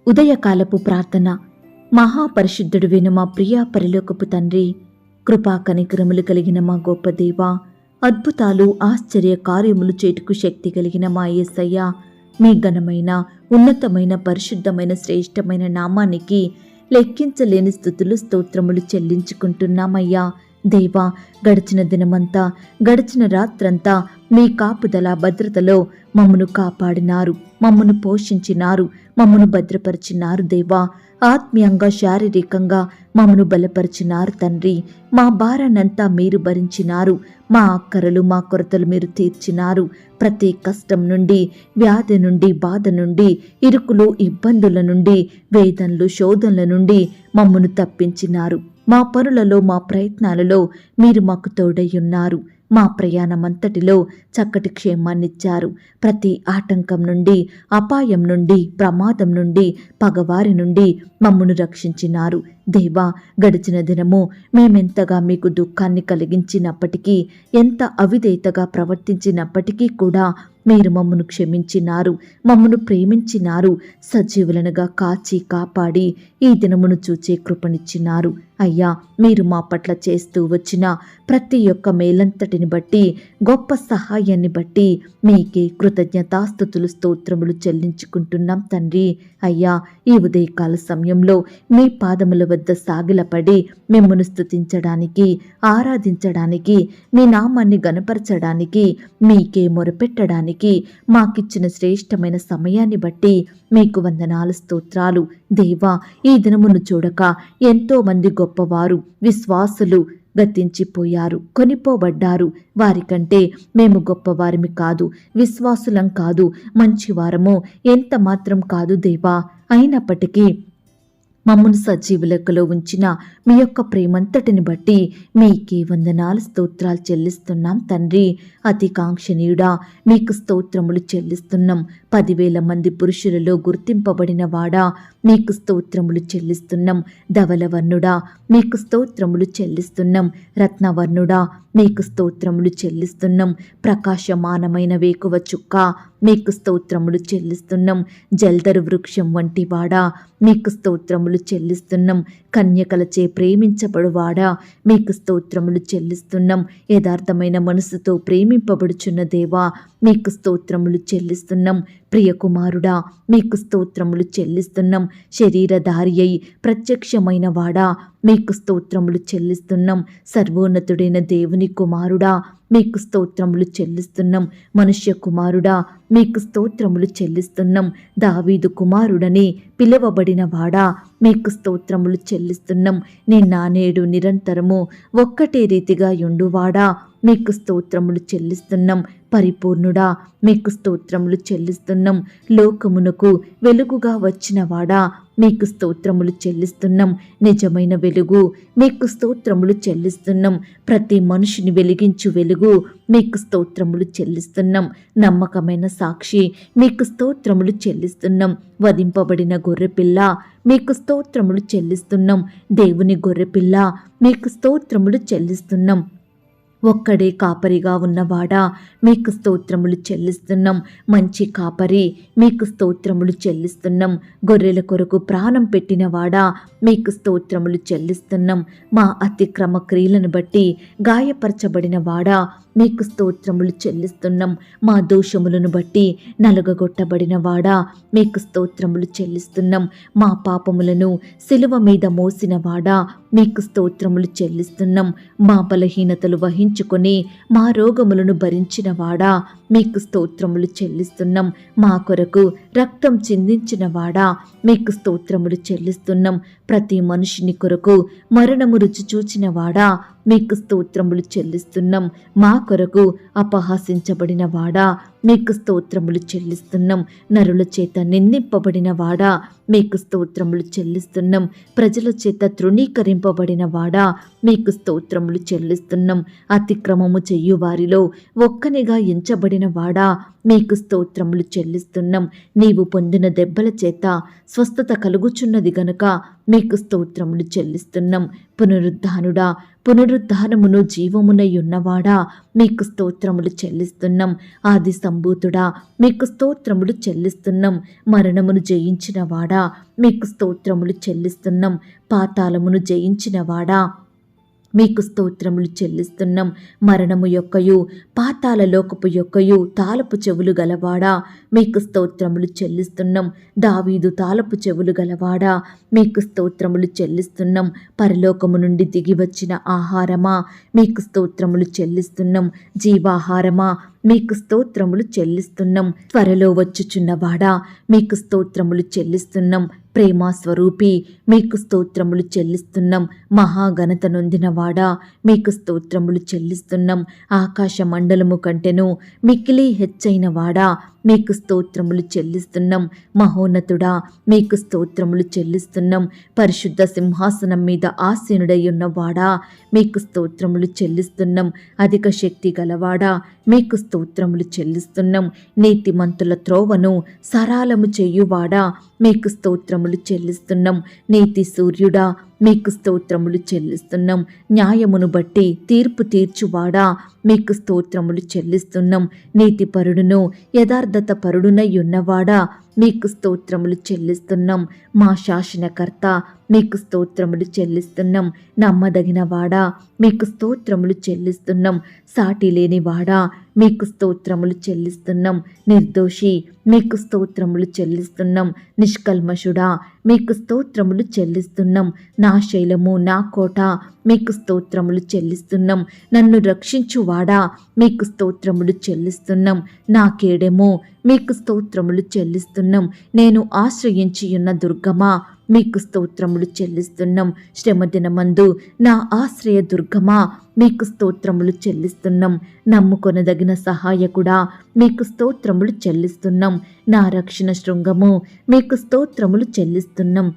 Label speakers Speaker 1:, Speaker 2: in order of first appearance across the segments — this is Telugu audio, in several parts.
Speaker 1: ఉదయకాలపు ప్రార్థన. మహాపరిశుద్ధుడువైన మా ప్రియ పరలోకపు తండ్రి, కృపా కనికరములు కలిగిన మా గొప్ప దేవా, అద్భుతాలు ఆశ్చర్య కార్యములు చేటుకు శక్తి కలిగిన మా యేసయ్య, మీ ఘనమైన ఉన్నతమైన పరిశుద్ధమైన శ్రేష్టమైన నామానికి లెక్కించలేని స్తుతులు స్తోత్రములు చెల్లించుకుంటున్నామయ్యా. దేవా, గడిచిన దినమంతా గడిచిన రాత్రంతా మీ కాపుదల భద్రతలో మమ్మను కాపాడినారు, మమ్మను పోషించినారు, మమ్మను భద్రపరిచినారు. దేవా, ఆత్మీయంగా శారీరకంగా మమ్మను బలపరిచినారు తండ్రి. మా భారాన్నంతా మీరు భరించినారు, మా అక్కరలు మా కొరతలు మీరు తీర్చినారు. ప్రతి కష్టం నుండి, వ్యాధి నుండి, బాధ నుండి, ఇరుకులు ఇబ్బందుల నుండి, వేదనలు శోధనల నుండి మమ్మను తప్పించినారు. మా పనులలో మా ప్రయత్నాలలో మీరు మాకు తోడై ఉన్నారు. మా ప్రయాణమంతటిలో చక్కటి క్షేమాన్నిచ్చారు. ప్రతి ఆటంకం నుండి, అపాయం నుండి, ప్రమాదం నుండి, పగవారి నుండి మమ్మను రక్షించినారు. దేవా, గడిచిన దినము మేమెంతగా మీకు దుఃఖాన్ని కలిగించినప్పటికీ, ఎంత అవిధేయతగా ప్రవర్తించినప్పటికీ కూడా మీరు మమ్మను క్షమించినారు, మమ్మను ప్రేమించినారు. సజీవులనుగా కాచి కాపాడి ఈ దినమును చూచే కృపనిచ్చినారు. అయ్యా, మీరు మా పట్ల చేస్తూ వచ్చిన ప్రతి ఒక్క మేలంతటిని బట్టి, గొప్ప సహాయాన్ని బట్టి మీకే కృతజ్ఞతాస్తుతులు స్తోత్రములు చెల్లించుకుంటున్నాం తండ్రి. అయ్యా, ఈ ఉదయకాల సమయంలో మీ పాదముల వద్ద సాగిలపడి మిమ్మను స్తుతించడానికి, ఆరాధించడానికి, మీ నామాన్ని గణపరచడానికి, మీకే మొరపెట్టడానికి మాకిచ్చిన శ్రేష్టమైన సమయాన్ని బట్టి మీకు వందనాలు, స్తోత్రాలు. దేవా, ఈ దినమును చూడక ఎంతో మంది గొప్పవారు, విశ్వాసులు గతించిపోయారు, కొనిపోబడ్డారు. వారికంటే మేము గొప్పవారిమి కాదు, విశ్వాసులం కాదు, మంచివారము ఎంత మాత్రం కాదు దేవా. అయినప్పటికీ మమ్మను సజీవులకలో ఉంచిన మీ యొక్క ప్రేమంతటిని బట్టి మీకే వందనాలు, స్తోత్రాలు చెల్లిస్తున్నాం తండ్రి. అతి కాంక్షణీయుడా, మీకు స్తోత్రములు చెల్లిస్తున్నాం. 10,000 మంది పురుషులలో గుర్తింపబడిన వాడా, మీకు స్తోత్రములు చెల్లిస్తున్నాం. ధవలవర్ణుడా, మీకు స్తోత్రములు చెల్లిస్తున్నాం. రత్నవర్ణుడా, మీకు స్తోత్రములు చెల్లిస్తున్నాం. ప్రకాశమానమైన వేకువ చుక్క, మీకు స్తోత్రములు చెల్లిస్తున్నాం. జల్దరు వృక్షం వంటి వాడా, మీకు స్తోత్రములు చెల్లిస్తున్నాం. కన్యకలచే ప్రేమించబడువాడా, మీకు స్తోత్రములు చెల్లిస్తున్నాం. యథార్థమైన మనసుతో ప్రేమింపబడుచున్న దేవా, మీకు స్తోత్రములు చెల్లిస్తున్నాం. ప్రియకుమారుడా, మీకు స్తోత్రములు చెల్లిస్తున్నాం. శరీరధారి అయి ప్రత్యక్షమైన వాడా, మీకు స్తోత్రములు చెల్లిస్తున్నాం. సర్వోన్నతుడైన దేవుని కుమారుడా, మీకు స్తోత్రములు చెల్లిస్తున్నాం. మనుష్య కుమారుడా, మీకు స్తోత్రములు చెల్లిస్తున్నాం. దావీదు కుమారుడని పిలువబడిన వాడా, మీకు స్తోత్రములు చెల్లిస్తున్నాం. నిన్న నేడు నిరంతరము ఒక్కటే రీతిగా యుండువాడా, మీకు స్తోత్రములు చెల్లిస్తున్నాం. పరిపూర్ణుడా, మీకు స్తోత్రములు చెల్లిస్తున్నాం. లోకమునకు వెలుగుగా వచ్చిన వాడా, మీకు స్తోత్రములు చెల్లిస్తున్నాం. నిజమైన వెలుగు, మీకు స్తోత్రములు చెల్లిస్తున్నాం. ప్రతి మనిషిని వెలిగించు వెలుగు, మీకు స్తోత్రములు చెల్లిస్తున్నాం. నమ్మకమైన సాక్షి, మీకు స్తోత్రములు చెల్లిస్తున్నాం. వధింపబడిన గొర్రెపిల్ల, మీకు స్తోత్రములు చెల్లిస్తున్నాం. దేవుని గొర్రెపిల్ల, మీకు స్తోత్రములు చెల్లిస్తున్నాం. ఒక్కడే కాపరిగా ఉన్నవాడా, మీకు స్తోత్రములు చెల్లిస్తున్నాం. మంచి కాపరి, మీకు స్తోత్రములు చెల్లిస్తున్నాం. గొర్రెల కొరకు ప్రాణం పెట్టినవాడా, మీకు స్తోత్రములు చెల్లిస్తున్నాం. మా అతిక్రమ క్రియలను బట్టి గాయపరచబడిన వాడా, మీకు స్తోత్రములు చెల్లిస్తున్నాం. మా దోషములను బట్టి నలుగగొట్టబడిన వాడా, మీకు స్తోత్రములు చెల్లిస్తున్నాం. మా పాపములను సిలువ మీద మోసిన వాడా, మీకు స్తోత్రములు చెల్లిస్తున్నాం. మా బలహీనతలు వహించుకొని మా రోగములను భరించిన వాడా, మీకు స్తోత్రములు చెల్లిస్తున్నాం. మా కొరకు రక్తం చిందించిన వాడా, మీకు స్తోత్రములు చెల్లిస్తున్నాం. ప్రతి మనిషిని కొరకు మరణము రుచి చూచిన వాడా, మీకు స్తోత్రములు చెల్లిస్తున్నాం. మా కొరకు అపహాసించబడిన వాడా, మీకు స్తోత్రములు చెల్లిస్తున్నాం. నరుల చేత నిందింపబడిన వాడా, మీకు స్తోత్రములు చెల్లిస్తున్నాం. ప్రజల చేత తృణీకరింపబడిన వాడా, మీకు స్తోత్రములు చెల్లిస్తున్నాం. అతిక్రమము చెయ్యు వారిలో ఒక్కనిగా ఎంచబడిన వాడా, మీకు స్తోత్రములు చెల్లిస్తున్నాం. నీవు పొందిన దెబ్బల చేత స్వస్థత కలుగుచున్నది గనుక మీకు స్తోత్రములు చెల్లిస్తున్నాం. పునరుద్ధానుడా, పునరుద్ధానమును జీవమునై ఉన్నవాడా, మీకు స్తోత్రములు చెల్లిస్తున్నాం. ఆది సంభూతుడా, మీకు స్తోత్రములు చెల్లిస్తున్నాం. మరణమును జయించిన వాడా, మీకు స్తోత్రములు చెల్లిస్తున్నాం. పాతాళమును జయించిన వాడా, మీకు స్తోత్రములు చెల్లిస్తున్నాం. మరణము యొక్కయు పాతాళ లోకపు యొక్కయు తాళపు చెవులు గలవాడా, మీకు స్తోత్రములు చెల్లిస్తున్నాం. దావీదు తాళపు చెవులు గలవాడా, మీకు స్తోత్రములు చెల్లిస్తున్నాం. పరలోకము నుండి దిగి వచ్చిన ఆహారమా, మీకు స్తోత్రములు చెల్లిస్తున్నాం. జీవాహారమా, మీకు స్తోత్రములు చెల్లిస్తున్నాం. త్వరలో వచ్చుచున్నవాడా, మీకు స్తోత్రములు చెల్లిస్తున్నాం. ప్రేమ స్వరూపి, మీకు స్తోత్రములు చెల్లిస్తున్నాం. మహాఘనత నొందినవాడా, మీకు స్తోత్రములు చెల్లిస్తున్నాం. ఆకాశ మండలము కంటెను మిక్కిలి హెచ్చైన వాడా, మీకు స్తోత్రములు చెల్లిస్తున్నాం. మహోన్నతుడా, మీకు స్తోత్రములు చెల్లిస్తున్నాం. పరిశుద్ధ సింహాసనం మీద ఆసీనుడై ఉన్నవాడా, మీకు స్తోత్రములు చెల్లిస్తున్నాం. అధిక శక్తి గలవాడా, మీకు స్తోత్రములు చెల్లిస్తున్నాం. నీతిమంతుల త్రోవను సరాలము చెయ్యువాడా, మీకు స్తోత్రములు చెల్లిస్తున్నాం. నీతి సూర్యుడా, మీకు స్తోత్రములు చెల్లిస్తున్నాం. న్యాయమును బట్టి తీర్పు తీర్చువాడా, మీకు స్తోత్రములు చెల్లిస్తున్నాం. నీతిపరుడును యథార్థత పరుడునై ఉన్నవాడా, మీకు స్తోత్రములు చెల్లిస్తున్నాం. మా శాసనకర్త, మీకు స్తోత్రములు చెల్లిస్తున్నాం. నమ్మదగిన వాడా, మీకు స్తోత్రములు చెల్లిస్తున్నాం. సాటి లేని వాడా, మీకు స్తోత్రములు చెల్లిస్తున్నాం. నిర్దోషి, మీకు స్తోత్రములు చెల్లిస్తున్నాం. నిష్కల్మషుడా, మీకు స్తోత్రములు చెల్లిస్తున్నాం. నా శైలము, నా కోట, మీకు స్తోత్రములు చెల్లిస్తున్నాం. నన్ను రక్షించువాడా, మీకు స్తోత్రములు చెల్లిస్తున్నాం. నా కేడెము, మీకు స్తోత్రములు చెల్లిస్తున్నాం. నేను ఆశ్రయించి ఉన్న దుర్గమా, మీకు స్తోత్రములు చెల్లిస్తున్నాం. శ్రమ దినమందు నా ఆశ్రయ దుర్గమా, మీకు స్తోత్రములు చెల్లిస్తున్నాం. నమ్ముకొనదగిన సహాయకుడా, మీకు స్తోత్రములు చెల్లిస్తున్నాం. నా రక్షణ శృంగము, మీకు స్తోత్రములు చెల్లిస్తున్నాం.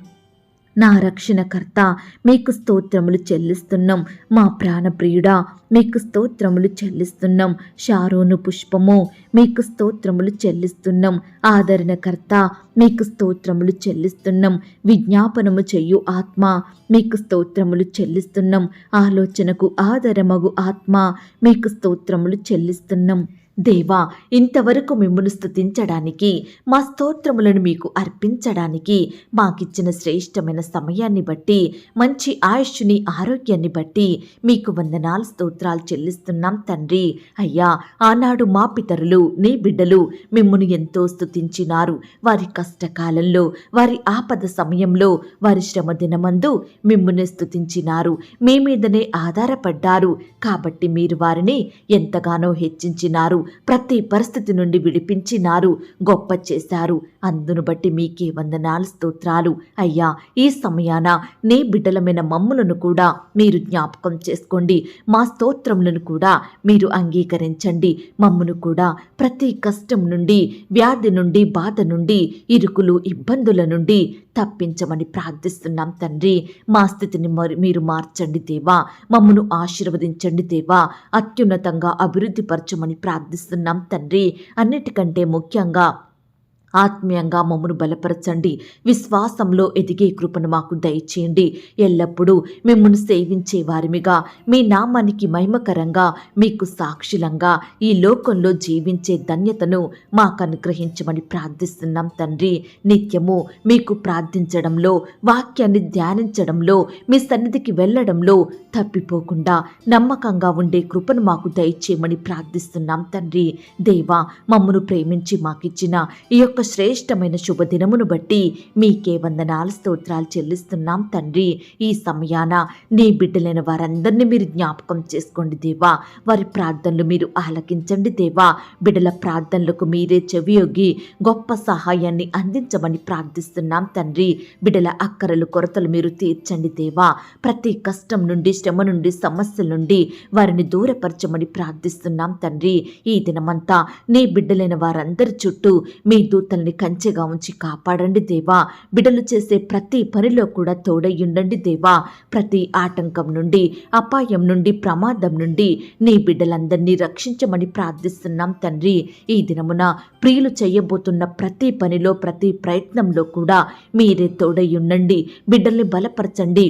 Speaker 1: నా రక్షణకర్త, మీకు స్తోత్రములు చెల్లిస్తున్నాం. మా ప్రాణప్రియుడా, మీకు స్తోత్రములు చెల్లిస్తున్నాం. షారోను పుష్పము, మీకు స్తోత్రములు చెల్లిస్తున్నాం. ఆదరణకర్త, మీకు స్తోత్రములు చెల్లిస్తున్నాం. విజ్ఞాపనము చెయ్యు ఆత్మ, మీకు స్తోత్రములు చెల్లిస్తున్నాం. ఆలోచనకు ఆధారమగు ఆత్మ, మీకు స్తోత్రములు చెల్లిస్తున్నాం. దేవా, ఇంతవరకు మిమ్మును స్తుతించడానికి, మా స్తోత్రములను మీకు అర్పించడానికి మాకిచ్చిన శ్రేష్టమైన సమయాన్ని బట్టి, మంచి ఆయుష్ని, ఆరోగ్యాన్ని బట్టి మీకు వందనాలు, స్తోత్రాలు చెల్లిస్తున్నాం తండ్రి. అయ్యా, ఆనాడు మా పితరులు, నీ బిడ్డలు మిమ్మును ఎంతో స్తుతించినారు. వారి కష్టకాలంలో, వారి ఆపద సమయంలో, వారి శ్రమ దినమందు మిమ్మునే స్తుతించినారు. మీ మీదనే ఆధారపడ్డారు. కాబట్టి మీరు వారిని ఎంతగానో హెచ్చించినారు. ప్రతి పరిస్థితి నుండి విడిపించినారు, గొప్ప చేశారు. అందును బట్టి మీకే వందనాలు, స్తోత్రాలు. అయ్యా, ఈ సమయాన నీ బిడ్డలమైన మమ్ములను కూడా మీరు జ్ఞాపకం చేసుకోండి. మా స్తోత్రములను కూడా మీరు అంగీకరించండి. మమ్మును కూడా ప్రతి కష్టం నుండి, వ్యాధి నుండి, బాధ నుండి, ఇరుకులు, ఇబ్బందుల నుండి తప్పించమని ప్రార్థిస్తున్నాం తండ్రి. మా స్థితిని మీరు మార్చండి దేవా. మమ్మను ఆశీర్వదించండి దేవా. అత్యున్నతంగా అభివృద్ధి పరచమని ప్రార్థిస్తున్నాం తండ్రి. అన్నిటికంటే ముఖ్యంగా ఆత్మీయంగా మమ్మను బలపరచండి. విశ్వాసంలో ఎదిగే కృపను మాకు దయచేయండి. ఎల్లప్పుడూ మిమ్మల్ని సేవించే వారిమిగా, మీ నామానికి మహిమకరంగా, మీకు సాక్షులంగా ఈ లోకంలో జీవించే ధన్యతను మాకు అనుగ్రహించమని ప్రార్థిస్తున్నాం తండ్రి. నిత్యము మీకు ప్రార్థించడంలో, వాక్యాన్ని ధ్యానించడంలో, మీ సన్నిధికి వెళ్ళడంలో తప్పిపోకుండా నమ్మకంగా ఉండే కృపను మాకు దయచేయమని ప్రార్థిస్తున్నాం తండ్రి. దేవా, మమ్మను ప్రేమించి మాకిచ్చిన ఈ యొక్క శ్రేష్టమైన శుభదినమును బట్టి మీకే వందనాలు, స్తోత్రాలు చెల్లిస్తున్నాం తండ్రి. ఈ సమయాన నీ బిడ్డలైన వారందరినీ మీరు జ్ఞాపకం చేసుకోండి దేవా. వారి ప్రార్థనలు మీరు ఆలకించండి దేవా. బిడ్డల ప్రార్థనలకు మీరే చెవియొగ్గి గొప్ప సహాయాన్ని అందించమని ప్రార్థిస్తున్నాం తండ్రి. బిడ్డల అక్కరలు, కొరతలు మీరు తీర్చండి దేవా. ప్రతి కష్టం నుండి, శ్రమ నుండి, సమస్యల నుండి వారిని దూరపరచమని ప్రార్థిస్తున్నాం తండ్రి. ఈ దినమంతా నీ బిడ్డలైన వారందరి చుట్టూ మీ దూతల్ని కంచెగా ఉంచి కాపాడండి దేవా. బిడ్డలు చేసే ప్రతి పనిలో కూడా తోడయ్యుండండి దేవా. ప్రతి ఆటంకం నుండి, అపాయం నుండి, ప్రమాదం నుండి నీ బిడ్డలందరినీ రక్షించమని ప్రార్థిస్తున్నాం తండ్రి. ఈ దినమున ప్రియులు చేయబోతున్న ప్రతి పనిలో, ప్రతి ప్రయత్నంలో కూడా మీరే తోడయ్యుండండి. బిడ్డల్ని బలపరచండి.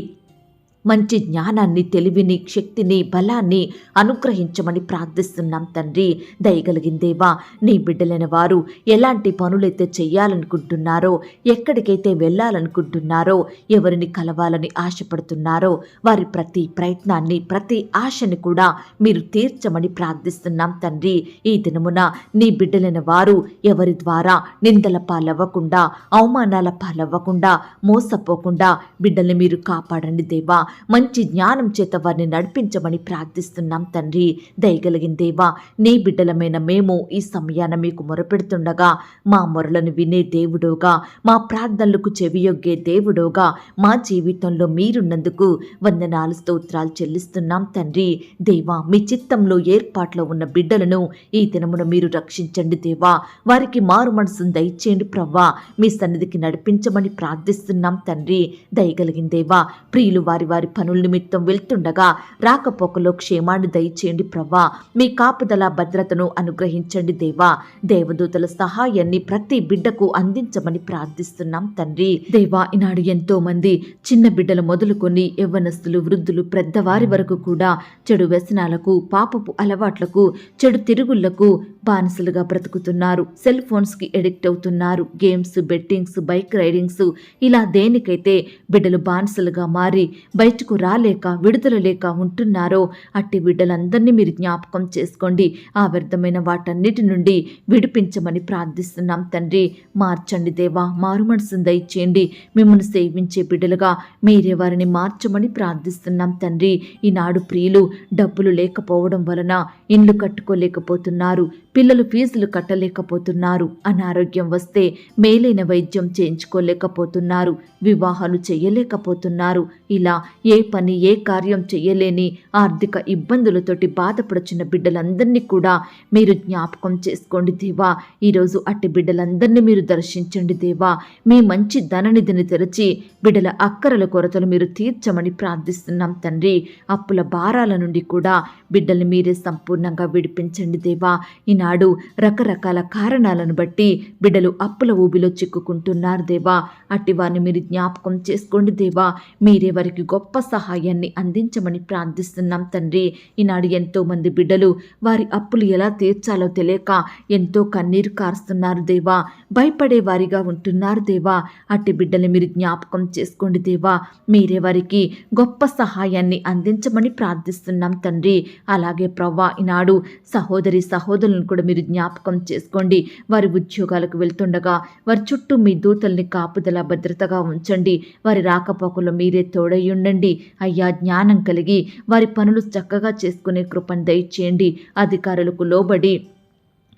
Speaker 1: మంచి జ్ఞానాన్ని, తెలివిని, శక్తిని, బలాన్ని అనుగ్రహించమని ప్రార్థిస్తున్నాం తండ్రి. దయగలిగిన దేవా, నీ బిడ్డలైన వారు ఎలాంటి పనులైతే చేయాలనుకుంటున్నారో, ఎక్కడికైతే వెళ్ళాలనుకుంటున్నారో, ఎవరిని కలవాలని ఆశపడుతున్నారో వారి ప్రతి ప్రయత్నాన్ని, ప్రతి ఆశని కూడా మీరు తీర్చమని ప్రార్థిస్తున్నాం తండ్రి. ఈ దినమున నీ బిడ్డలైన వారు ఎవరి ద్వారా నిందల పాలవ్వకుండా, అవమానాల పాలవ్వకుండా, మోసపోకుండా బిడ్డల్ని మీరు కాపాడండి దేవా. మంచి జ్ఞానం చేత వారిని నడిపించమని ప్రార్థిస్తున్నాం తండ్రి. దయగలిగిన దేవా, నీ బిడ్డలమైన మేము ఈ సమయాన మీకు మొరపెడుతుండగా మా మొరలను వినే దేవుడోగా, మా ప్రార్థనలకు చెవియొగ్గే దేవుడోగా మా జీవితంలో మీరున్నందుకు వందనాలు, స్తోత్రాలు చెల్లిస్తున్నాం తండ్రి. దేవా, మీ చిత్తంలో ఏర్పాట్లో ఉన్న బిడ్డలను ఈ దినమున మీరు రక్షించండి దేవా. వారికి మారు మనసును దయచేయండి ప్రవ్వా. మీ సన్నిధికి నడిపించమని ప్రార్థిస్తున్నాం తండ్రి. దయగలిగిన దేవా, ప్రియులు వారి వారి పనుల నిమిత్తం వెళ్తుండగా రాకపోకలో క్షేమాన్ని దయచేయండి ప్రవ్వా. మీ కాపుదల, భద్రతను అనుగ్రహించండి దేవా. దేవదూతల సహాయాన్ని ప్రతి బిడ్డకు అందించమని ప్రార్థిస్తున్నాం తండ్రి. దేవా, ఈనాడు ఎంతో మంది చిన్న బిడ్డలు మొదలుకొని యవ్వనస్తులు, వృద్ధులు, పెద్దవారి వరకు కూడా చెడు వ్యసనాలకు, పాపపు అలవాట్లకు, చెడు తిరుగుళ్లకు బానిసలుగా బ్రతుకుతున్నారు. సెల్ ఫోన్స్కి ఎడిక్ట్ అవుతున్నారు. గేమ్స్, బెట్టింగ్స్, బైక్ రైడింగ్స్, ఇలా దేనికైతే బిడ్డలు బానిసలుగా మారి బయటకు రాలేక, విడుదల లేక ఉంటున్నారో అట్టి బిడ్డలందరినీ మీరు జ్ఞాపకం చేసుకోండి. ఆ వ్యర్థమైన వాటన్నిటి నుండి విడిపించమని ప్రార్థిస్తున్నాం తండ్రి. మార్చండి దేవా, మారు మనసును దయచేయండి. మిమ్మల్ని సేవించే బిడ్డలుగా మీరే వారిని మార్చమని ప్రార్థిస్తున్నాం తండ్రి. ఈనాడు ప్రియులు డబ్బులు లేకపోవడం వలన ఇండ్లు కట్టుకోలేకపోతున్నారు, పిల్లలు ఫీజులు కట్టలేకపోతున్నారు, అనారోగ్యం వస్తే మేలైన వైద్యం చేయించుకోలేకపోతున్నారు, వివాహాలు చేయలేకపోతున్నారు. ఇలా ఏ పని, ఏ కార్యం చేయలేని ఆర్థిక ఇబ్బందులతోటి బాధపడుచున్న బిడ్డలందరినీ కూడా మీరు జ్ఞాపకం చేసుకోండి దేవా. ఈరోజు అట్టి బిడ్డలందరినీ మీరు దర్శించండి దేవా. మీ మంచి ధననిధిని తెరచి బిడ్డల అక్కరల కొరతలు మీరు తీర్చమని ప్రార్థిస్తున్నాం తండ్రి. అప్పుల భారాల నుండి కూడా బిడ్డల్ని మీరే సంపూర్ణంగా విడిపించండి దేవా. ఈనాడు రకరకాల కారణాలను బట్టి బిడ్డలు అప్పుల ఊబిలో చిక్కుకుంటున్నారు దేవా. అట్టి వారిని మీరు జ్ఞాపకం చేసుకోండి దేవా. మీరే వారికి గొప్ప సహాయాన్ని అందించమని ప్రార్థిస్తున్నాం తండ్రి. ఈనాడు ఎంతో మంది బిడ్డలు వారి అప్పులు ఎలా తీర్చాలో తెలియక ఎంతో కన్నీరు కారుస్తున్నారు దేవా. భయపడే వారిగా ఉంటున్నారు దేవా. అట్టి బిడ్డల్ని మీరు జ్ఞాపకం చేసుకోండి దేవా. మీరే వారికి గొప్ప సహాయాన్ని అందించమని ప్రార్థిస్తున్నాం తండ్రి. అలాగే ప్రవ్వా, ఈనాడు సహోదరి సహోదరులను కూడా మీరు జ్ఞాపకం చేసుకోండి. వారి ఉద్యోగాలకు వెళ్తుండగా వారి చుట్టూ మీ దూతల్ని కాపుదల, భద్రతగా ఉంచండి. వారి రాకపోకలో మీరే తోడయ్యుండండి అయ్యా. జ్ఞానం కలిగి వారి పనులు చక్కగా చేసుకునే కృపను దయచేయండి. అధికారులకు లోబడి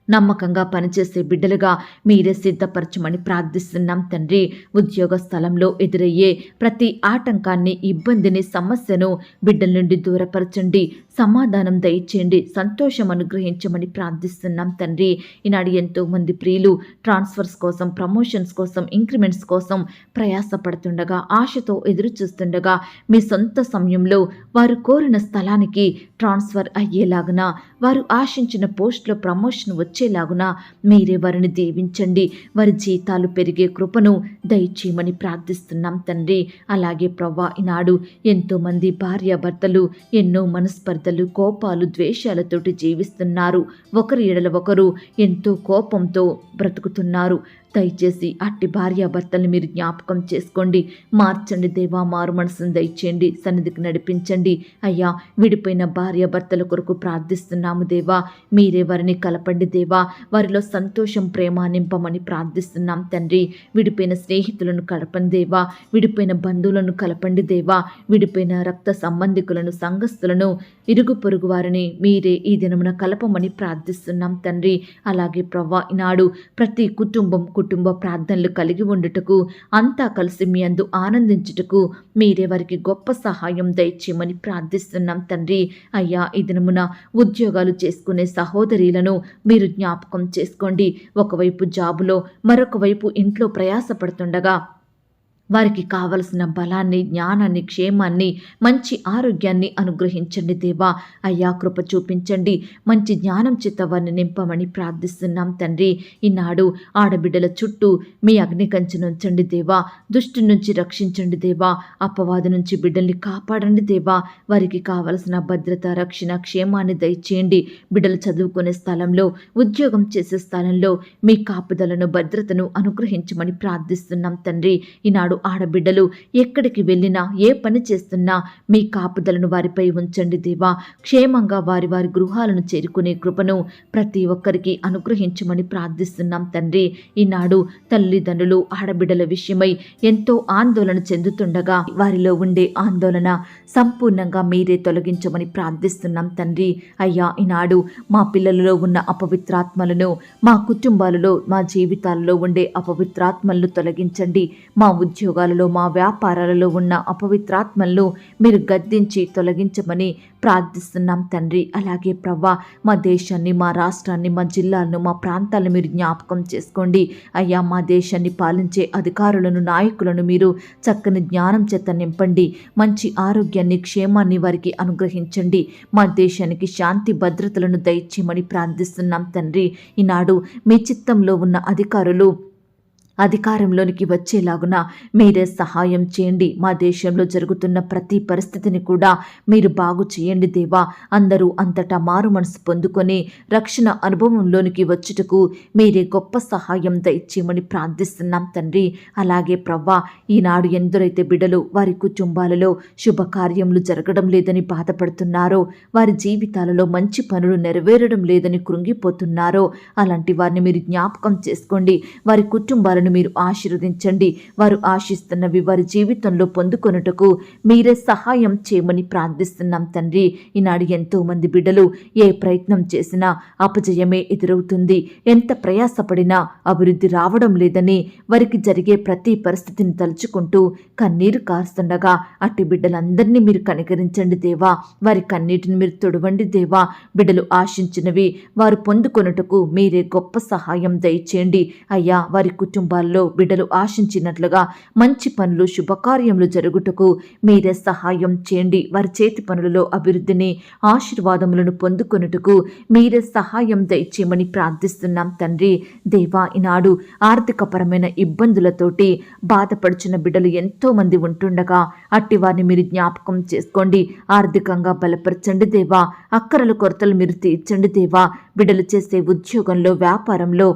Speaker 1: నమ్మకంగా పనిచేసే బిడ్డలుగా మీరే సిద్ధపరచమని ప్రార్థిస్తున్నాం తండ్రి. ఉద్యోగ స్థలంలో ఎదురయ్యే ప్రతి ఆటంకాన్ని, ఇబ్బందిని, సమస్యను బిడ్డల నుండి దూరపరచండి. సమాధానం దయచేయండి. సంతోషం అనుగ్రహించమని ప్రార్థిస్తున్నాం తండ్రి. ఈనాడు ఎంతో మంది ప్రియులు ట్రాన్స్ఫర్స్ కోసం, ప్రమోషన్స్ కోసం, ఇంక్రిమెంట్స్ కోసం ప్రయాసపడుతుండగా, ఆశతో ఎదురు చూస్తుండగా మీ సొంత సమయంలో వారు కోరిన స్థలానికి ట్రాన్స్ఫర్ అయ్యేలాగున, వారు ఆశించిన పోస్టులో ప్రమోషన్ వచ్చేలాగున మీరే వారిని దీవించండి. వారి జీతాలు పెరిగే కృపను దయచేయమని ప్రార్థిస్తున్నాం తండ్రి. అలాగే ప్రవ్వా, ఈనాడు ఎంతోమంది భార్యాభర్తలు ఎన్నో మనస్పర్ధలు, కోపాలు, ద్వేషాలతోటి జీవిస్తున్నారు. ఒకరి ఎడల ఒకరు ఎంతో కోపంతో బ్రతుకుతున్నారు. దయచేసి అట్టి భార్యాభర్తల్ని మీరు జ్ఞాపకం చేసుకోండి. మార్చండి దేవా. మారు మనసును దయచేయండి. సన్నిధికి నడిపించండి అయ్యా. విడిపోయిన భార్యాభర్తల కొరకు ప్రార్థిస్తున్నాము దేవా. మీరే వారిని కలపండి దేవా. వారిలో సంతోషం, ప్రేమ నింపమని ప్రార్థిస్తున్నాం తండ్రి. విడిపోయిన స్నేహితులను కలపండి దేవా. విడిపోయిన బంధువులను కలపండి దేవా. విడిపోయిన రక్త సంబంధికులను, సంఘస్థులను, ఇరుగు పొరుగు వారిని మీరే ఈ దినమున కలపమని ప్రార్థిస్తున్నాం తండ్రి. అలాగే ప్రవ్వా, ఈనాడు ప్రతి కుటుంబం కుటుంబ ప్రార్థనలు కలిగి ఉండుటకు, అంతా కలిసి మీ అందు ఆనందించుటకు మీరే వారికి గొప్ప సహాయం దయచేయమని ప్రార్థిస్తున్నాం తండ్రి. అయ్యా, ఈ దినమున ఉద్యోగాలు చేసుకునే సహోదరులను మీరు జ్ఞాపకం చేసుకోండి. ఒకవైపు జాబులో, మరొక వైపు ఇంట్లో ప్రయాసపడుతుండగా వారికి కావలసిన బలాన్ని, జ్ఞానాన్ని, క్షేమాన్ని, మంచి ఆరోగ్యాన్ని అనుగ్రహించండి దేవా. అయ్యా, కృప చూపించండి. మంచి జ్ఞానం చేత వారిని నింపమని ప్రార్థిస్తున్నాం తండ్రి. ఈనాడు ఆడబిడ్డల చుట్టూ మీ అగ్ని కంచెనుంచండి దేవా. దుష్టు నుంచి రక్షించండి దేవా. అపవాది నుంచి బిడ్డల్ని కాపాడండి దేవా. వారికి కావలసిన భద్రత, రక్షణ, క్షేమాన్ని దయచేయండి. బిడ్డలు చదువుకునే స్థలంలో, ఉద్యోగం చేసే స్థలంలో మీ కాపుదలను, భద్రతను అనుగ్రహించమని ప్రార్థిస్తున్నాం తండ్రి. ఈనాడు ఆడబిడ్డలు ఎక్కడికి వెళ్ళినా, ఏ పని చేస్తున్నా మీ కాపుదలను వారిపై ఉంచండి దేవా. క్షేమంగా వారి వారి గృహాలను చేరుకునే కృపను ప్రతి ఒక్కరికి అనుగ్రహించమని ప్రార్థిస్తున్నాం తండ్రి. ఈనాడు తల్లిదండ్రులు ఆడబిడ్డల విషయమై ఎంతో ఆందోళన చెందుతుండగా వారిలో ఉండే ఆందోళన సంపూర్ణంగా మీరే తొలగించమని ప్రార్థిస్తున్నాం తండ్రి. అయ్యా, ఈనాడు మా పిల్లలలో ఉన్న అపవిత్రాత్మలను, మా కుటుంబాలలో, మా జీవితాలలో ఉండే అపవిత్రాత్మలను తొలగించండి. మా ఉద్యోగాలలో, మా వ్యాపారాలలో ఉన్న అపవిత్రాత్మలను మీరు గద్దించి తొలగించమని ప్రార్థిస్తున్నాం తండ్రి. అలాగే ప్రవ్వా, మా దేశాన్ని, మా రాష్ట్రాన్ని, మా జిల్లాలను, మా ప్రాంతాలను మీరు జ్ఞాపకం చేసుకోండి. అయ్యా, మా దేశాన్ని పాలించే అధికారులను, నాయకులను మీరు చక్కని జ్ఞానం చేత నింపండి. మంచి ఆరోగ్యాన్ని, క్షేమాన్ని వారికి అనుగ్రహించండి. మా దేశానికి శాంతి భద్రతలను దయచేయమని ప్రార్థిస్తున్నాం తండ్రి. ఈనాడు మీ చిత్తంలో ఉన్న అధికారంలోనికి వచ్చేలాగున మీరే సహాయం చేయండి. మా దేశంలో జరుగుతున్న ప్రతి పరిస్థితిని కూడా మీరు బాగు చేయండి దేవా. అందరూ అంతటా మారు మనసు పొందుకొని రక్షణ అనుభవంలోనికి వచ్చుటకు మీరే గొప్ప సహాయం దయచేయమని ప్రార్థిస్తున్నాం తండ్రి. అలాగే ప్రవ్వా, ఈనాడు ఎందరైతే బిడ్డలు వారి కుటుంబాలలో శుభకార్యములు జరగడం లేదని బాధపడుతున్నారో, వారి జీవితాలలో మంచి పనులు నెరవేరడం లేదని కృంగిపోతున్నారో, అలాంటి వారిని మీరు జ్ఞాపకం చేసుకోండి. వారి కుటుంబాలను మీరు ఆశీర్వదించండి. వారు ఆశిస్తున్నవి వారి జీవితంలో పొందుకొనుటకు మీరే సహాయం చేయమని ప్రార్థిస్తున్నాం తండ్రి. ఈనాడు ఎంతో మంది బిడ్డలు ఏ ప్రయత్నం చేసినా అపజయమే ఎదురవుతుంది. ఎంత ప్రయాసపడినా అభివృద్ధి రావడం లేదని వారికి జరిగే ప్రతి పరిస్థితిని తలుచుకుంటూ కన్నీరు కారుస్తుండగా అట్టి బిడ్డలందరినీ మీరు కనికరించండి దేవా. వారి కన్నీటిని మీరు తొడవండి దేవా. బిడ్డలు ఆశించినవి వారు పొందుకొనుటకు మీరే గొప్ప సహాయం దయచేయండి. అయ్యా, వారి కుటుంబాల్లో బిడ్డలు ఆశించినట్లుగా మంచి పనులు, శుభకార్యములు జరుగుటకు మీరే సహాయం చేయండి. వారి చేతి పనులలో అభివృద్ధిని, ఆశీర్వాదములను పొందుకొనుటకు మీరే సహాయం దయచేయమని ప్రార్థిస్తున్నాం తండ్రి. దేవా, ఈనాడు ఆర్థికపరమైన ఇబ్బందులతోటి బాధపడుచున్న బిడ్డలు ఎంతో మంది ఉంటుండగా అట్టి వారిని మీరు జ్ఞాపకం చేసుకోండి. ఆర్థికంగా బలపరచండి దేవా. అక్కరల కొరతలు మీరు తీర్చండి దేవా. బిడ్డలు చేసే ఉద్యోగంలో, వ్యాపారంలో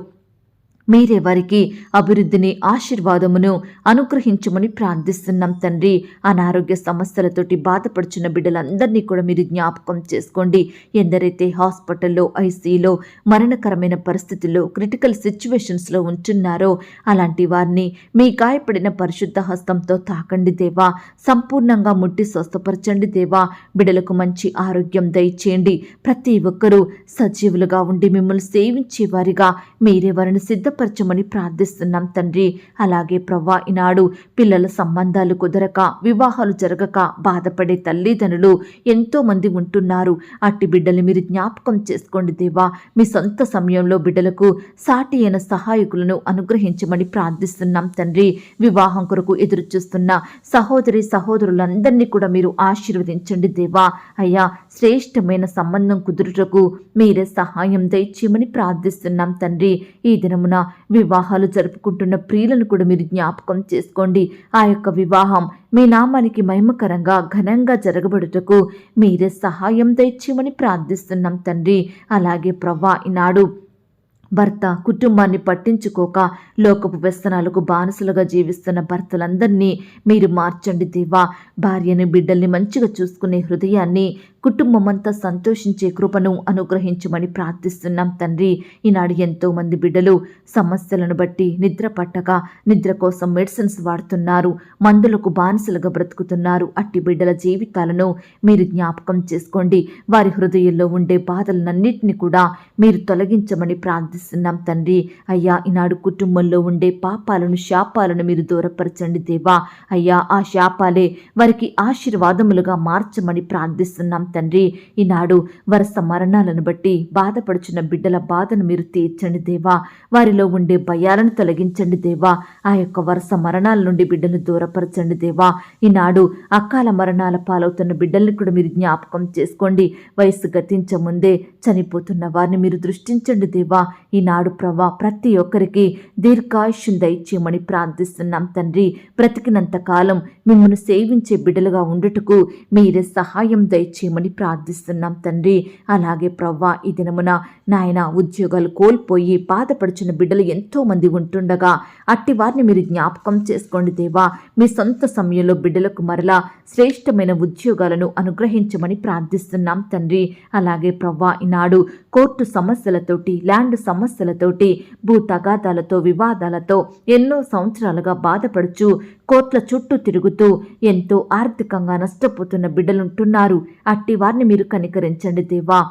Speaker 1: మీరే వారికి అభివృద్ధిని, ఆశీర్వాదమును అనుగ్రహించమని ప్రార్థిస్తున్నాం తండ్రి. అనారోగ్య సమస్యలతోటి బాధపడుచున్న బిడ్డలందరినీ కూడా మీరు జ్ఞాపకం చేసుకోండి. ఎందరైతే హాస్పిటల్లో, ఐసీలో, మరణకరమైన పరిస్థితుల్లో, క్రిటికల్ సిచ్యువేషన్స్లో ఉంటున్నారో అలాంటి వారిని మీ గాయపడిన పరిశుద్ధ హస్తంతో తాకండి దేవా. సంపూర్ణంగా ముట్టి స్వస్థపరచండి దేవా. బిడ్డలకు మంచి ఆరోగ్యం దయచేయండి. ప్రతి ఒక్కరూ సజీవులుగా ఉండి మిమ్మల్ని సేవించే వారిగా మీరే వారిని సిద్ధపరచమని ప్రార్థిస్తున్నాం తండ్రి. అలాగే ప్రవ్వా, ఈనాడు పిల్లల సంబంధాలు కుదరక, వివాహాలు జరగక బాధపడే తల్లిదండ్రులు ఎంతో మంది ఉంటున్నారు. అట్టి బిడ్డలు మీరు జ్ఞాపకం చేసుకోండి దేవా. మీ సొంత సమయంలో బిడ్డలకు సాటి అయిన సహాయకులను అనుగ్రహించమని ప్రార్థిస్తున్నాం తండ్రి. వివాహం కొరకు ఎదురు చూస్తున్న సహోదరులందరినీ కూడా మీరు ఆశీర్వదించండి దేవా. అయ్యా, శ్రేష్టమైన సంబంధం కుదురుటకు మీరే సహాయం దయచేయమని ప్రార్థిస్తున్నాం తండ్రి. ఈ దినమున వివాహాలు జరుపుకుంటున్న ప్రియులను కూడా మీరు జ్ఞాపకం చేసుకోండి. ఆ యొక్క వివాహం మీ నామానికి మహిమకరంగా, ఘనంగా జరగబడుటకు మీరే సహాయం దయచేయమని ప్రార్థిస్తున్నాం తండ్రి. అలాగే ప్రవ్వా, ఈనాడు భర్త కుటుంబాన్ని పట్టించుకోక లోకపు వ్యసనాలకు బానిసలుగా జీవిస్తున్న భర్తలందరినీ మీరు మార్చండి దేవా. భార్యని, బిడ్డల్ని మంచిగా చూసుకునే హృదయాన్ని, కుటుంబమంతా సంతోషించే కృపను అనుగ్రహించమని ప్రార్థిస్తున్నాం తండ్రి. ఈనాడు ఎంతో మంది బిడ్డలు సమస్యలను బట్టి నిద్ర పట్టక నిద్ర కోసం మెడిసిన్స్ వాడుతున్నారు, మందులకు బానిసలుగా బ్రతుకుతున్నారు. అట్టి బిడ్డల జీవితాలను మీరు జ్ఞాపకం చేసుకోండి. వారి హృదయంలో ఉండే బాధలన్నింటినీ కూడా మీరు తొలగించమని ప్రార్థిస్తున్నాం తండ్రి. అయ్యా, ఈనాడు కుటుంబంలో ఉండే పాపాలను శాపాలను మీరు దూరపరచండి దేవా. అయ్యా, ఆ శాపాలే వారికి ఆశీర్వాదములుగా మార్చమని ప్రార్థిస్తున్నాం తండ్రి. ఈనాడు వరుస మరణాలను బట్టి బాధపడుచున్న బిడ్డల బాధను మీరు తీర్చండి దేవా. వారిలో ఉండే భయాలను తొలగించండి దేవా. ఆ యొక్క వరుస మరణాల నుండి బిడ్డను దూరపరచండి దేవా. ఈనాడు అకాల మరణాల పాలవుతున్న బిడ్డల్ని కూడా మీరు జ్ఞాపకం చేసుకోండి. వయసు గతించ ముందే చనిపోతున్న వారిని మీరు దృష్టించండి దేవా. ఈనాడు ప్రభా, ప్రతి ఒక్కరికి దీర్ఘాయుష్యం దయచేయమని ప్రార్థిస్తున్నాం తండ్రి. బ్రతికినంత కాలం మిమ్మల్ని సేవించే బిడ్డలుగా ఉండుటకు మీరే సహాయం దయచేయమని ప్రార్థిస్తున్నాం తండ్రి. అలాగే ప్రవ్వా, ఈ దినమున నాయన ఉద్యోగాలు కోల్పోయి బాధపడుచున్న బిడ్డలు ఎంతో మంది ఉంటుండగా అట్టి వారిని మీరు జ్ఞాపకం చేసుకోండి దేవా. మీ సొంత సమయంలో బిడ్డలకు మరలా శ్రేష్టమైన ఉద్యోగాలను అనుగ్రహించమని ప్రార్థిస్తున్నాం తండ్రి. అలాగే ప్రవ్వా, ఈనాడు కోర్టు సమస్యలతోటి, ల్యాండ్ సమస్యలతోటి, భూ తగాదాలతో, వివాదాలతో ఎన్నో సంవత్సరాలుగా బాధపడుచు కోర్టుల చుట్టూ తిరుగుతూ ఎంతో ఆర్థికంగా నష్టపోతున్న బిడ్డలుంటున్నారు. అట్టి వారిని మీరు కనికరించండి దేవా.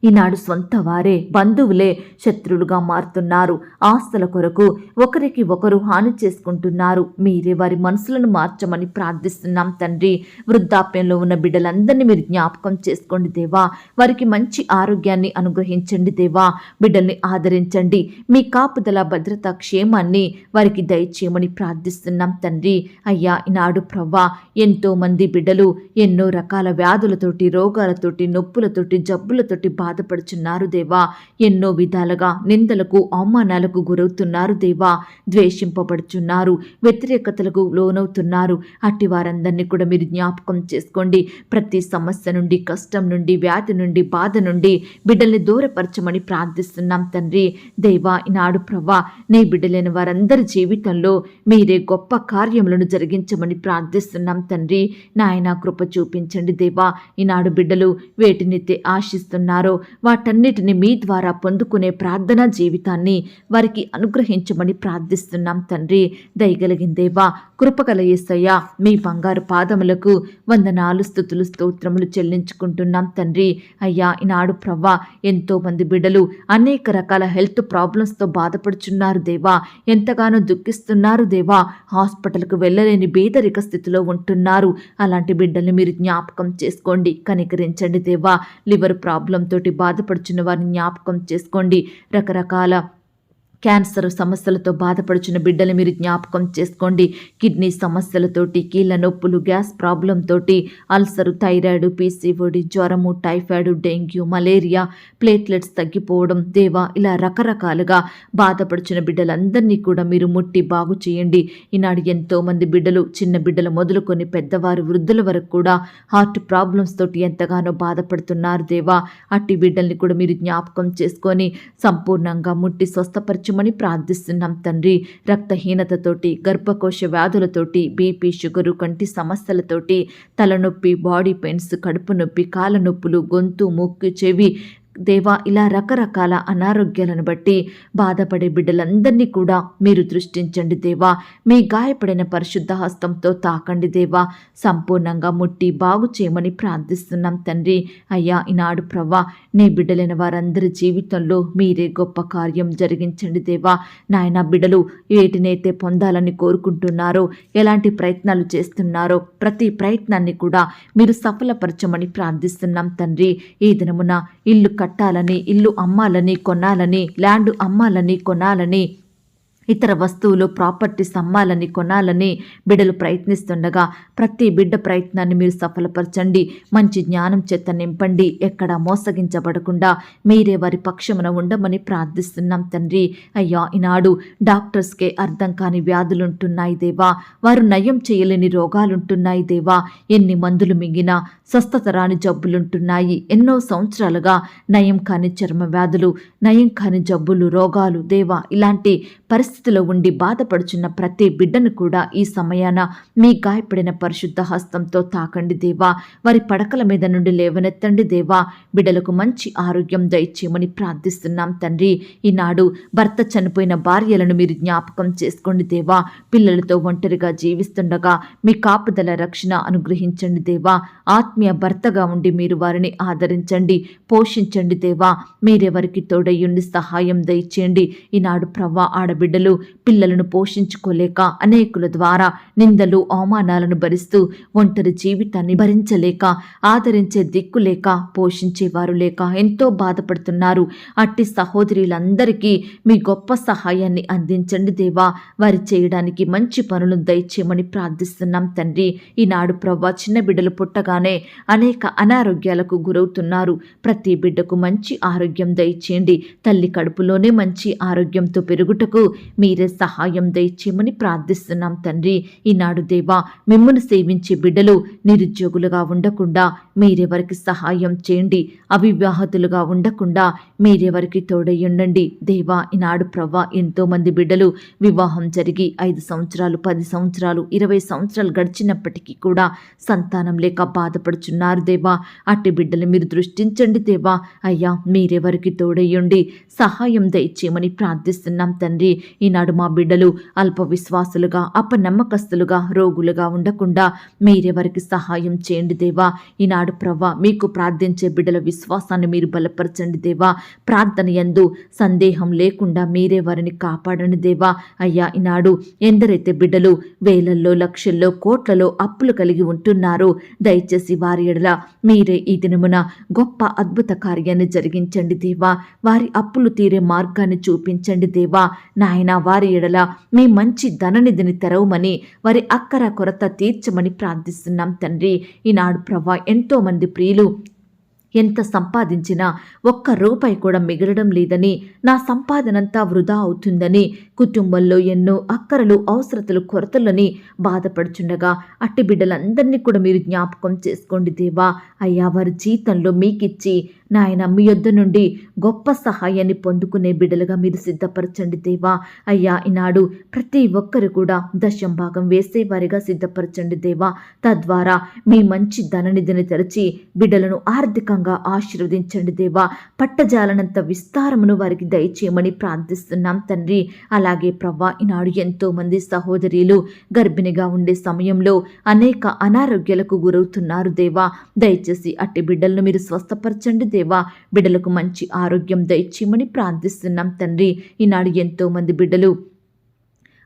Speaker 1: ఈనాడు సొంత వారే, బంధువులే శత్రువులుగా మారుతున్నారు. ఆస్తుల కొరకు ఒకరికి ఒకరు హాని చేసుకుంటున్నారు. మీరే వారి మనసులను మార్చమని ప్రార్థిస్తున్నాం తండ్రి. వృద్ధాప్యంలో ఉన్న బిడ్డలందరినీ మీరు జ్ఞాపకం చేసుకోండి దేవా. వారికి మంచి ఆరోగ్యాన్ని అనుగ్రహించండి దేవా. బిడ్డల్ని ఆదరించండి. మీ కాపుదల, భద్రత, క్షేమాన్ని వారికి దయచేయమని ప్రార్థిస్తున్నాం తండ్రి. అయ్యా, ఈనాడు ప్రవ్వా, ఎంతో మంది బిడ్డలు ఎన్నో రకాల వ్యాధులతోటి, రోగాలతోటి, నొప్పులతోటి, జబ్బులతోటి బాధపడుచున్నారు దేవా. ఎన్నో విధాలుగా నిందలకు, అవమానాలకు గురవుతున్నారు దేవా. ద్వేషింపబడుచున్నారు, వ్యతిరేకతలకు లోనవుతున్నారు. అట్టి వారందరినీ కూడా మీరు జ్ఞాపకం చేసుకోండి. ప్రతి సమస్య నుండి, కష్టం నుండి, వ్యాధి నుండి, బాధ నుండి బిడ్డల్ని దూరపరచమని ప్రార్థిస్తున్నాం తండ్రి. దేవా, ఈనాడు ప్రభా, నీ బిడ్డలైన వారందరి జీవితంలో మీరే గొప్ప కార్యములను జరిగించమని ప్రార్థిస్తున్నాం తండ్రి. నాయన, కృప చూపించండి దేవా. ఈనాడు బిడ్డలు వేటినైతే ఆశిస్తున్నారో వాటన్నిటిని మీ ద్వారా పొందుకునే ప్రార్థనా జీవితాన్ని వారికి అనుగ్రహించమని ప్రార్థిస్తున్నాం తండ్రి. దయగలిగిన దేవా, కృపగల యేసయ్య, మీ బంగారు పాదములకు వందనాలు, స్తుతులు, స్తోత్రములు చెల్లించుకుంటున్నాం తండ్రి. అయ్యా, ఈనాడు ప్రవ్వా, ఎంతో మంది బిడ్డలు అనేక రకాల హెల్త్ ప్రాబ్లమ్స్తో బాధపడుచున్నారు దేవా. ఎంతగానో దుఃఖిస్తున్నారు దేవా. హాస్పిటల్కు వెళ్ళలేని బేదరిక స్థితిలో ఉంటున్నారు. అలాంటి బిడ్డల్ని మీరు జ్ఞాపకం చేసుకోండి, కనికరించండి దేవా. లివర్ ప్రాబ్లం తోటి బాధపడుచున్న వారిని జ్ఞాపకం చేసుకోండి. రకరకాల క్యాన్సర్ సమస్యలతో బాధపడుచున్న బిడ్డలు మీరు జ్ఞాపకం చేసుకోండి. కిడ్నీ సమస్యలతోటి, కీళ్ళ నొప్పులు, గ్యాస్ ప్రాబ్లంతోటి, అల్సరు, థైరాయిడ్, పీసీఓడి, జ్వరము, టైఫాయిడ్, డెంగ్యూ, మలేరియా, ప్లేట్లెట్స్ తగ్గిపోవడం దేవా, ఇలా రకరకాలుగా బాధపడుచున్న బిడ్డలందరినీ కూడా మీరు ముట్టి బాగు చేయండి. ఈనాడు ఎంతో మంది బిడ్డలు, చిన్న బిడ్డలు మొదలుకొని పెద్దవారు, వృద్ధుల వరకు కూడా హార్ట్ ప్రాబ్లమ్స్ తోటి ఎంతగానో బాధపడుతున్నారు దేవా. అట్టి బిడ్డల్ని కూడా మీరు జ్ఞాపకం చేసుకొని సంపూర్ణంగా ముట్టి స్వస్థపరచమని ప్రార్థిస్తున్నాం తండ్రి. రక్తహీనతతోటి, గర్భకోశ వ్యాధులతోటి, బీపీ, షుగరు, కంటి సమస్యలతోటి, తలనొప్పి, బాడీ పెయిన్స్, కడుపు నొప్పి, కాళ్ళ నొప్పులు, గొంతు, ముక్కు, చెవి దేవా, ఇలా రకరకాల అనారోగ్యాలను బట్టి బాధపడే బిడ్డలందరినీ కూడా మీరు దృష్టించండి దేవా. మీ గాయపడిన పరిశుద్ధ హస్తంతో తాకండి దేవా. సంపూర్ణంగా ముట్టి బాగు చేయమని ప్రార్థిస్తున్నాం తండ్రి. అయ్యా, ఈనాడు ప్రవ్వా, నీ బిడ్డలైన వారందరి జీవితంలో మీరే గొప్ప కార్యం జరిగించండి దేవా. నాయన, బిడ్డలు వేటినైతే పొందాలని కోరుకుంటున్నారో, ఎలాంటి ప్రయత్నాలు చేస్తున్నారో ప్రతి ప్రయత్నాన్ని కూడా మీరు సఫలపరచమని ప్రార్థిస్తున్నాం తండ్రి. ఈ దినమున ఇల్లు కట్టాలని, ఇల్లు అమ్మాలని, కొనాలని, ల్యాండ్ అమ్మాలని, కొనాలని, ఇతర వస్తువులు, ప్రాపర్టీస్ అమ్మాలని, కొనాలని బిడ్డలు ప్రయత్నిస్తుండగా ప్రతి బిడ్డ ప్రయత్నాన్ని మీరు సఫలపరచండి. మంచి జ్ఞానం చేత నింపండి. ఎక్కడ మోసగించబడకుండా మీరే వారి పక్షమున ఉండమని ప్రార్థిస్తున్నాం తండ్రి. అయ్యా, ఈనాడు డాక్టర్స్కే అర్థం కాని వ్యాధులుంటున్నాయి దేవా. వారు నయం చేయలేని రోగాలుంటున్నాయి దేవా. ఎన్ని మందులు మింగినా స్వస్థత రాని జబ్బులుంటున్నాయి. ఎన్నో సంవత్సరాలుగా నయం కాని చర్మ వ్యాధులు, నయం కాని జబ్బులు, రోగాలు దేవా. ఇలాంటి పరిస్థితి పరిస్థితిలో ఉండి బాధపడుచున్న ప్రతి బిడ్డను కూడా ఈ సమయాన మీ గాయపడిన పరిశుద్ధ హస్తంతో తాకండి దేవా. వారి పడకల మీద నుండి లేవనెత్తండి దేవా. బిడ్డలకు మంచి ఆరోగ్యం దయచేయమని ప్రార్థిస్తున్నాం తండ్రి. ఈనాడు భర్త చనిపోయిన భార్యలను మీరు జ్ఞాపకం చేసుకోండి దేవా. పిల్లలతో ఒంటరిగా జీవిస్తుండగా మీ కాపుదల రక్షణ అనుగ్రహించండి దేవా. ఆత్మీయ భర్తగా ఉండి మీరు వారిని ఆదరించండి, పోషించండి దేవా. మీరెవరికి తోడయ్యుండి సహాయం దయచేయండి. ఈనాడు ప్రవ్వా, ఆడబిడ్డలు పిల్లలను పోషించుకోలేక అనేకుల ద్వారా నిందలు అవమానాలను భరిస్తూ ఒంటరి జీవితాన్ని భరించలేక ఆదరించే దిక్కు లేక పోషించేవారు లేక ఎంతో బాధపడుతున్నారు. అట్టి సహోదరులందరికీ మీ గొప్ప సహాయాన్ని అందించండి దేవా. వారి చేయడానికి మంచి పనులను దయచేయమని ప్రార్థిస్తున్నాం తండ్రి. ఈనాడు ప్రవ్వా, చిన్న బిడ్డలు పుట్టగానే అనేక అనారోగ్యాలకు గురవుతున్నారు. ప్రతి బిడ్డకు మంచి ఆరోగ్యం దయచేయండి. తల్లి కడుపులోనే మంచి ఆరోగ్యంతో పెరుగుటకు మీరే సహాయం దయచేయమని ప్రార్థిస్తున్నాం తండ్రి. ఈనాడు దేవా, మిమ్మును సేవించే బిడ్డలు నిరుద్యోగులుగా ఉండకుండా మీరెవరికి సహాయం చేయండి. అవివాహితులుగా ఉండకుండా మీరెవరికి తోడయ్యుండండి దేవా. ఈనాడు ప్రవ్వా, ఎంతో మంది బిడ్డలు వివాహం జరిగి 5 సంవత్సరాలు, 10 సంవత్సరాలు, 20 సంవత్సరాలు గడిచినప్పటికీ కూడా సంతానం లేక బాధపడుచున్నారు దేవా. అట్టి బిడ్డలు మీరు దృష్టించండి దేవా. అయ్యా, మీరెవరికి తోడయ్యుండి సహాయం దయచేయమని ప్రార్థిస్తున్నాం తండ్రి. ఈనాడు మా బిడ్డలు అల్ప విశ్వాసులుగా, అపనమ్మకస్తులుగా, రోగులుగా ఉండకుండా మీరెవరికి సహాయం చేయండి దేవా. ఈనాడు ప్రవ్వా, మీకు ప్రార్థించే బిడ్డల విశ్వాసాన్ని మీరు బలపరచండి దేవా. ప్రార్థన యందు సందేహం లేకుండా మీరే వారిని కాపాడండి దేవా. అయ్యా, ఈనాడు ఎందరైతే బిడ్డలు వేలల్లో, లక్షల్లో, కోట్లలో అప్పులు కలిగి ఉంటున్నారో దయచేసి వారి ఎడల మీరే ఈ దినమున గొప్ప అద్భుత కార్యాన్ని జరిగించండి దేవా. వారి అప్పులు తీరే మార్గాన్ని చూపించండి దేవా. నాయన, వారి ఎడల మీ మంచి ధననిధిని తెరవమని, వారి అక్కర కొరత తీర్చమని ప్రార్థిస్తున్నాం తండ్రి. ఈనాడు ప్రవ్వా, ఎంతో మంది ప్రియులు ఎంత సంపాదించినా ఒక్క రూపాయి కూడా మిగలడం లేదని, నా సంపాదనంతా వృధా అవుతుందని, కుటుంబంలో ఎన్నో అక్కరలు, అవసరతలు, కొరతలని బాధపడుచుండగా అట్టి బిడ్డలందరినీ కూడా మీరు జ్ఞాపకం చేసుకోండి దేవా. అయ్యా, వారి జీవితంలో మీకిచ్చి నాయన మీ యొద్ద నుండి గొప్ప సహాయాన్ని పొందుకునే బిడ్డలుగా మీరు సిద్ధపరచండి దేవా. అయ్యా, ఈనాడు ప్రతి ఒక్కరు కూడా దశం భాగం వేసేవారిగా సిద్ధపరచండి దేవా. తద్వారా మీ మంచి ధననిధిని తెరచి బిడ్డలను ఆర్థికంగా ఆశీర్వదించండి దేవా. పట్టజాలనంత విస్తారమును వారికి దయచేయమని ప్రార్థిస్తున్నాం తండ్రి. అలాగే ప్రవ్వా, ఈనాడు ఎంతో మంది సహోదరీలు గర్భిణిగా ఉండే సమయంలో అనేక అనారోగ్యాలకు గురవుతున్నారు దేవా. దయచేసి అట్టి బిడ్డలను మీరు స్వస్థపరచండి దేవా. బిడ్డలకు మంచి ఆరోగ్యం దయచేయమని ప్రార్థిస్తున్నాం తండ్రి. ఈనాడు ఎంతో మంది బిడ్డలు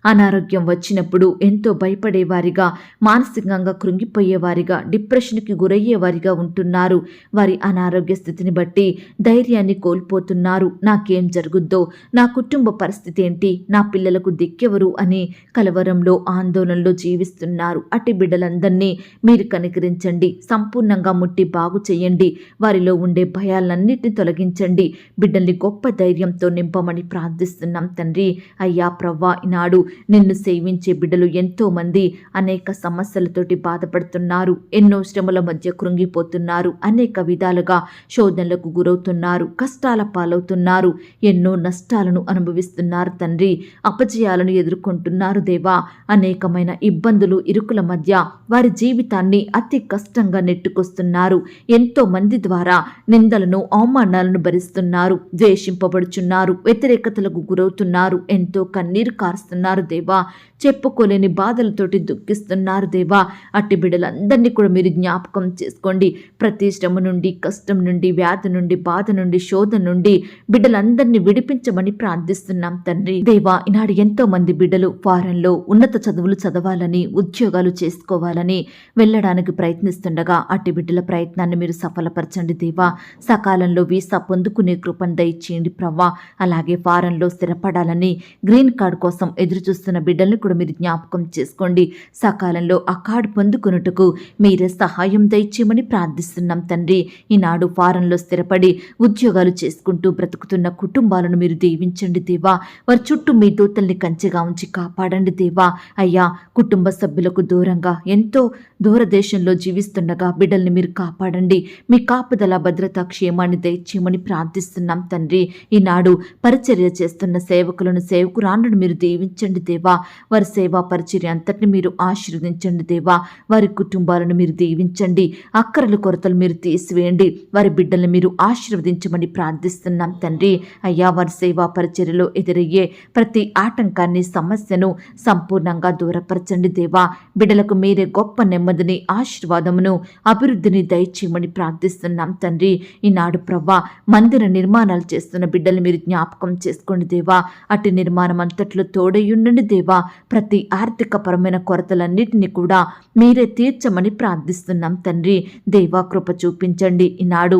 Speaker 1: అనారోగ్యం వచ్చినప్పుడు ఎంతో భయపడేవారిగా, మానసికంగా కృంగిపోయేవారిగా, డిప్రెషన్కి గురయ్యేవారిగా ఉంటున్నారు. వారి అనారోగ్య స్థితిని బట్టి ధైర్యాన్ని కోల్పోతున్నారు. నాకేం జరుగుద్దో, నా కుటుంబ పరిస్థితి ఏంటి, నా పిల్లలకు దిక్కెవరు అని కలవరంలో, ఆందోళనలో జీవిస్తున్నారు. అట్టి బిడ్డలందరినీ మీరు కనికరించండి, సంపూర్ణంగా ముట్టి బాగు చేయండి. వారిలో ఉండే భయాలన్నిటిని తొలగించండి. బిడ్డల్ని గొప్ప ధైర్యంతో నింపమని ప్రార్థిస్తున్నాం తండ్రి. అయ్యా ప్రవ్వా, ఈనాడు నిన్ను సేవించే బిడ్డలు ఎంతో మంది అనేక సమస్యలతోటి బాధపడుతున్నారు. ఎన్నో శ్రమల మధ్య కృంగిపోతున్నారు. అనేక విధాలుగా శోధనలకు గురవుతున్నారు. కష్టాల పాలవుతున్నారు. ఎన్నో నష్టాలను అనుభవిస్తున్నారు తండ్రి. అపజయాలను ఎదుర్కొంటున్నారు దేవా. అనేకమైన ఇబ్బందులు, ఇరుకుల మధ్య వారి జీవితాన్ని అతి కష్టంగా నెట్టుకొస్తున్నారు. ఎంతో మంది ద్వారా నిందలను, అవమానాలను భరిస్తున్నారు. ద్వేషింపబడుచున్నారు. వ్యతిరేకతలకు గురవుతున్నారు. ఎంతో కన్నీరు కారుస్తున్నారు దేవా. చెప్పుకోలేని బాధలతోటి దుఃఖిస్తున్నారు దేవా. అట్టి బిడ్డలందరినీ కూడా మీరు జ్ఞాపకం చేసుకోండి. ప్రతి శ్రమ నుండి, కష్టం నుండి, వ్యాధి నుండి, బాధ నుండి, శోధన నుండి బిడ్డలందరినీ విడిపించమని ప్రార్థిస్తున్నాం తండ్రి. దేవా, ఈనాడు ఎంతో మంది బిడ్డలు ఫారెన్లో ఉన్నత చదువులు చదవాలని, ఉద్యోగాలు చేసుకోవాలని వెళ్ళడానికి ప్రయత్నిస్తుండగా అట్టి బిడ్డల ప్రయత్నాన్ని మీరు సఫలపరచండి దేవా. సకాలంలో వీసా పొందుకునే కృపను దయచేయండి ప్రవ్వా. అలాగే ఫారెన్లో స్థిరపడాలని, గ్రీన్ కార్డ్ కోసం ఎదురు చూస్తున్న బిడ్డల్ని కూడా మీరు జ్ఞాపకం చేసుకోండి. సకాలంలో ఆ కార్డు పొందుకొనుటకు మీరే సహాయం దయచేయమని ప్రార్థిస్తున్నాం తండ్రి. ఈనాడు ఫారంలో స్థిరపడి ఉద్యోగాలు చేసుకుంటూ బ్రతుకుతున్న కుటుంబాలను మీరు దీవించండి దేవా. వారి చుట్టూ మీ దూతల్ని కంచెగా ఉంచి కాపాడండి దేవా. అయ్యా, కుటుంబ సభ్యులకు దూరంగా ఎంతో దూరదేశంలో జీవిస్తుండగా బిడ్డల్ని మీరు కాపాడండి. మీ కాపుదల భద్రత క్షేమాన్ని దయచేయమని ప్రార్థిస్తున్నాం తండ్రి. ఈనాడు పరిచర్య చేస్తున్న సేవకులను సేవకురాండ్రను మీరు దీవించండి దేవా. వారి సేవా పరిచర్య అంతటిని మీరు ఆశీర్వదించండి దేవా. వారి కుటుంబాలను మీరు దీవించండి. అక్కరల కొరతలు మీరు తీసివేయండి. వారి బిడ్డలను మీరు ఆశీర్వదించమని ప్రార్థిస్తున్నాం తండ్రి. అయ్యా, వారి సేవా పరిచర్యలో ఎదురయ్యే ప్రతి ఆటంకాన్ని సమస్యను సంపూర్ణంగా దూరపరచండి దేవా. బిడ్డలకు మీరే గొప్ప నెమ్మదిని ఆశీర్వాదమును అభివృద్ధిని దయచేయమని ప్రార్థిస్తున్నాం తండ్రి. ఈనాడు ప్రవ్వా, మందిర నిర్మాణాలు చేస్తున్న బిడ్డలు మీరు జ్ఞాపకం చేసుకోండి దేవా. అటు నిర్మాణం అంతట్లో తోడయ్యుండండి దేవా. ప్రతి ఆర్థికపరమైన కొరతలన్నిటినీ కూడా మీరే తీర్చమని ప్రార్థిస్తున్నాం తండ్రి. దేవా, కృప చూపించండి. ఈనాడు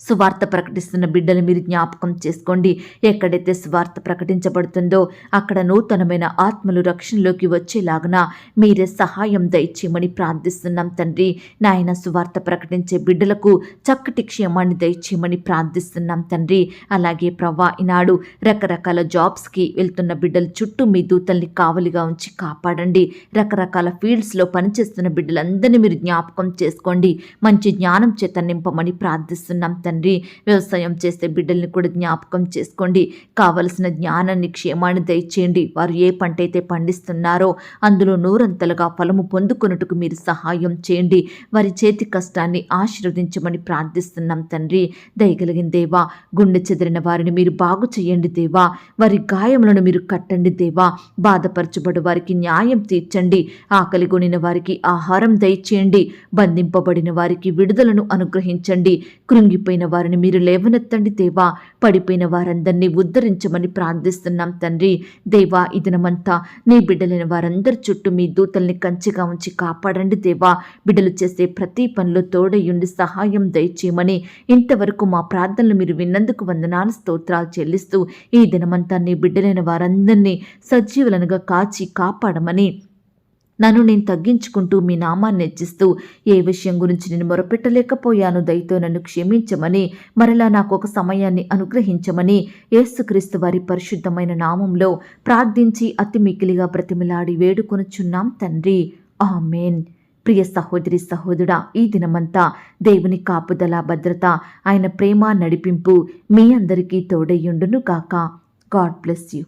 Speaker 1: సువార్త ప్రకటిస్తున్న బిడ్డలు మీరు జ్ఞాపకం చేసుకోండి. ఎక్కడైతే సువార్త ప్రకటించబడుతుందో అక్కడ నూతనమైన ఆత్మలు రక్షణలోకి వచ్చేలాగున మీరే సహాయం దయచేయమని ప్రార్థిస్తున్నాం తండ్రి. నాయన, సువార్త ప్రకటించే బిడ్డలకు చక్కటి క్షేమాన్ని దయచేయమని ప్రార్థిస్తున్నాం తండ్రి. అలాగే ప్రవ్వా, ఈనాడు రకరకాల జాబ్స్కి వెళ్తున్న బిడ్డల చుట్టూ మీ దూతల్ని కావలిగా ఉంచి కాపాడండి. రకరకాల ఫీల్డ్స్లో పనిచేస్తున్న బిడ్డలందరినీ మీరు జ్ఞాపకం చేసుకోండి. మంచి జ్ఞానం చేత నింపమని ప్రార్థిస్తున్నాం తండ్రి. వ్యవసాయం చేసే బిడ్డల్ని కూడా జ్ఞాపకం చేసుకోండి. కావలసిన జ్ఞానాన్ని క్షేమాన్ని దయచేయండి. వారు ఏ పంట అయితే పండిస్తున్నారో అందులో నూరంతలుగా ఫలము పొందుకొనుటకు మీరు సహాయం చేయండి. వారి చేతి కష్టాన్ని ఆశీర్వదించమని ప్రార్థిస్తున్నాం తండ్రి. దయగలిగిన దేవా, గుండె చెదిరిన వారిని మీరు బాగు చేయండి దేవా. వారి గాయములను మీరు కట్టండి దేవా. బాధపరచబడు వారికి న్యాయం తీర్చండి. ఆకలిగొనిన వారికి ఆహారం దయచేయండి. బంధింపబడిన వారికి విడుదలను అనుగ్రహించండి. కృంగిపోయిన వారిని మీరు లేవనెత్తండి దేవా. పడిపోయిన వారందరినీ ఉద్ధరించమని ప్రార్థిస్తున్నాం తండ్రి. దేవా, ఈ దినమంతా నీ బిడ్డలైన వారందరి చుట్టూ మీ దూతల్ని కంచెగా ఉంచి కాపాడండి దేవా. బిడ్డలు చేసే ప్రతి పనిలో తోడయుండి సహాయం దయచేయమని ఇంతవరకు మా ప్రార్థనలు మీరు విన్నందుకు వందనాలు స్తోత్రాలు చెల్లిస్తూ ఈ దినమంతా నీ బిడ్డలైన వారందరినీ సజీవులనుగా కాచి కాపాడమని నన్ను నేను తగ్గించుకుంటూ మీ నామాన్ని హెచ్చిస్తూ ఏ విషయం గురించి నేను మొరపెట్టలేకపోయాను దయతో నన్ను క్షమించమని, మరలా నాకు ఒక సమయాన్ని అనుగ్రహించమని యేసుక్రీస్తు వారి పరిశుద్ధమైన నామంలో ప్రార్థించి అతి మికిలిగా బ్రతిమిలాడి వేడుకొనుచున్నాం తండ్రి. ఆమేన్. ప్రియ సహోదరి సహోదరుడా, ఈ దినమంతా దేవుని కాపుదల భద్రత, ఆయన ప్రేమ నడిపింపు మీ అందరికీ తోడయ్యుండును గాక. God bless you.